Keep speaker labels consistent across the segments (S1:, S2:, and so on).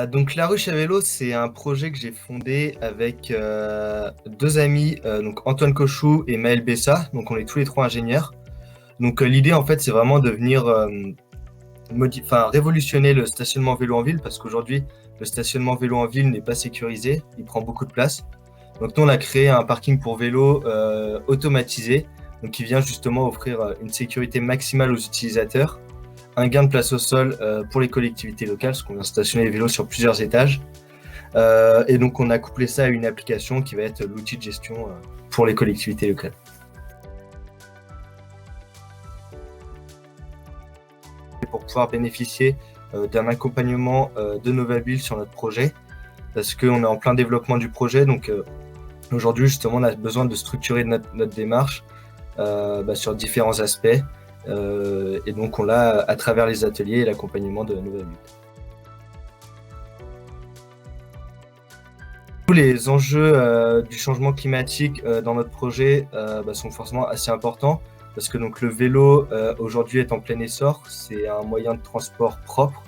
S1: Donc La Ruche à vélo, c'est un projet que j'ai fondé avec deux amis, donc Antoine Cochou et Maël Bessa. Donc on est tous les trois ingénieurs. Donc l'idée en fait, c'est vraiment de venir révolutionner le stationnement vélo en ville parce qu'aujourd'hui, le stationnement vélo en ville n'est pas sécurisé, il prend beaucoup de place. Donc nous, on a créé un parking pour vélo automatisé, donc qui vient justement offrir une sécurité maximale aux utilisateurs, un gain de place au sol pour les collectivités locales, parce qu'on vient stationner les vélos sur plusieurs étages. Et donc, on a couplé ça à une application qui va être l'outil de gestion pour les collectivités locales. Pour pouvoir bénéficier d'un accompagnement de Novabile sur notre projet, parce qu'on est en plein développement du projet. Donc, aujourd'hui, justement, on a besoin de structurer notre démarche sur différents aspects. Et donc, on l'a à travers les ateliers et l'accompagnement de Novabile. Tous les enjeux du changement climatique dans notre projet sont forcément assez importants parce que donc, le vélo aujourd'hui est en plein essor, c'est un moyen de transport propre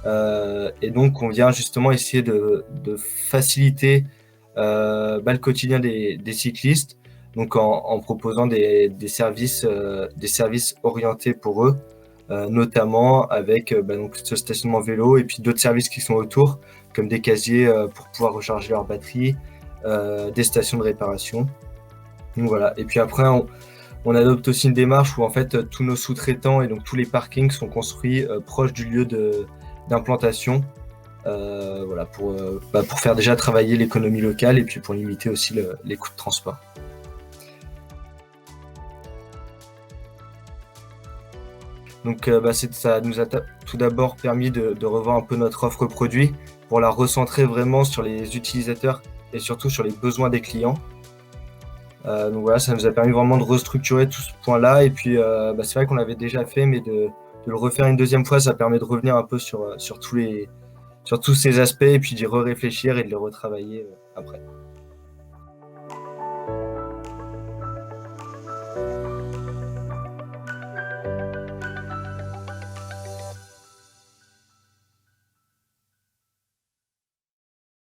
S1: et donc on vient justement essayer de faciliter le quotidien des cyclistes donc en proposant des services orientés pour eux, notamment avec donc, ce stationnement vélo et puis d'autres services qui sont autour comme des casiers pour pouvoir recharger leur batterie, des stations de réparation. Donc voilà. Et puis après, on adopte aussi une démarche où en fait tous nos sous-traitants et donc tous les parkings sont construits proches du lieu d'implantation. Voilà, pour faire déjà travailler l'économie locale et puis pour limiter aussi les coûts de transport. Donc ça nous a tout d'abord permis de revoir un peu notre offre produit pour la recentrer vraiment sur les utilisateurs et surtout sur les besoins des clients. Donc voilà, ça nous a permis vraiment de restructurer tout ce point-là. Et puis c'est vrai qu'on l'avait déjà fait, mais de le refaire une deuxième fois, ça permet de revenir un peu sur tous ces aspects et puis d'y réfléchir et de les retravailler après.